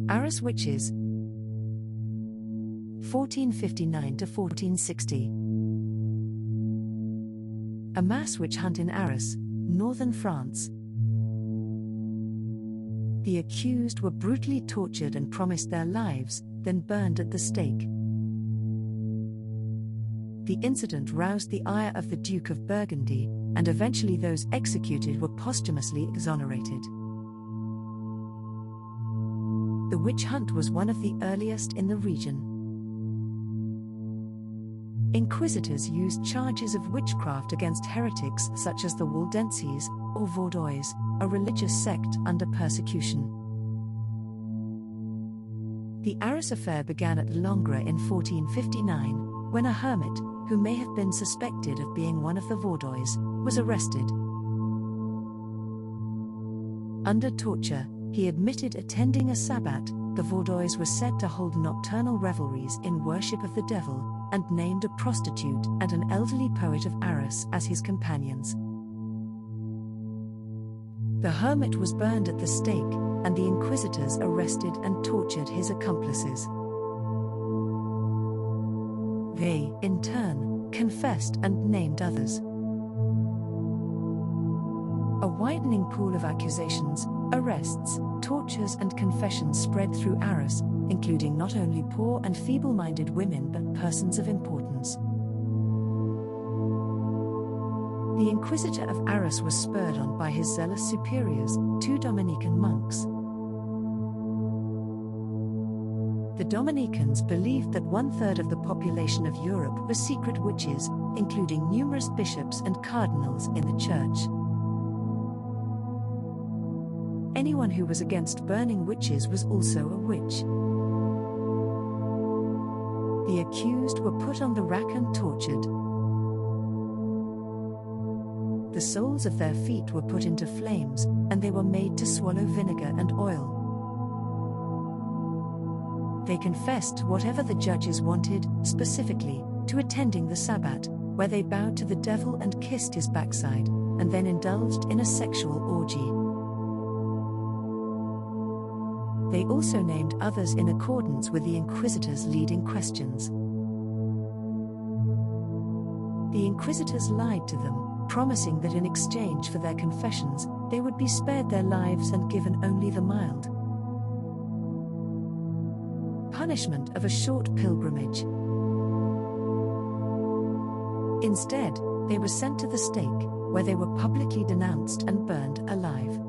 Arras witches 1459 to 1460. A mass witch hunt in Arras, northern France. The accused were brutally tortured and promised their lives, then burned at the stake. The incident roused the ire of the Duke of Burgundy, and eventually those executed were posthumously exonerated. The witch hunt was one of the earliest in the region. Inquisitors used charges of witchcraft against heretics such as the Waldenses, or Vaudois, a religious sect under persecution. The Arras affair began at Langres in 1459, when a hermit, who may have been suspected of being one of the Vaudois, was arrested. Under torture, he admitted attending a sabbat. The Vaudois were said to hold nocturnal revelries in worship of the devil, and named a prostitute and an elderly poet of Arras as his companions. The hermit was burned at the stake, and the Inquisitors arrested and tortured his accomplices. They, in turn, confessed and named others. A widening pool of accusations, arrests, tortures and confessions spread through Arras, including not only poor and feeble-minded women but persons of importance. The Inquisitor of Arras was spurred on by his zealous superiors, two Dominican monks. The Dominicans believed that 1/3 of the population of Europe were secret witches, including numerous bishops and cardinals in the church. Anyone who was against burning witches was also a witch. The accused were put on the rack and tortured. The soles of their feet were put into flames, and they were made to swallow vinegar and oil. They confessed whatever the judges wanted, specifically, to attending the sabbat, where they bowed to the devil and kissed his backside, and then indulged in a sexual orgy. They also named others in accordance with the Inquisitors' leading questions. The Inquisitors lied to them, promising that in exchange for their confessions, they would be spared their lives and given only the mild punishment of a short pilgrimage. Instead, they were sent to the stake, where they were publicly denounced and burned alive.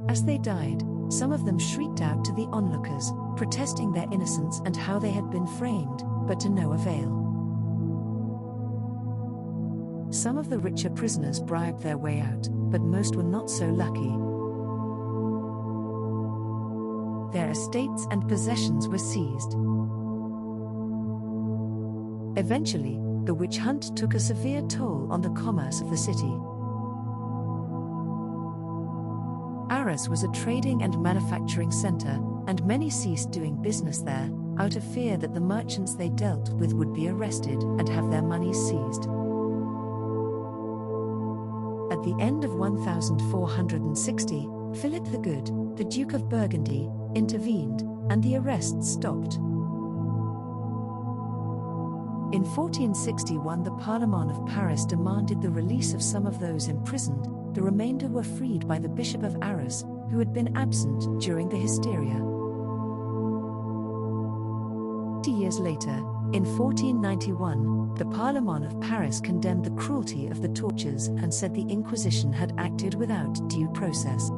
As they died, some of them shrieked out to the onlookers, protesting their innocence and how they had been framed, but to no avail. Some of the richer prisoners bribed their way out, but most were not so lucky. Their estates and possessions were seized. Eventually, the witch hunt took a severe toll on the commerce of the city. Arras was a trading and manufacturing center, and many ceased doing business there, out of fear that the merchants they dealt with would be arrested and have their money seized. At the end of 1460, Philip the Good, the Duke of Burgundy, intervened, and the arrests stopped. In 1461, the Parlement of Paris demanded the release of some of those imprisoned. The remainder were freed by the Bishop of Arras, who had been absent during the hysteria. 20 years later, in 1491, the Parlement of Paris condemned the cruelty of the tortures and said the Inquisition had acted without due process.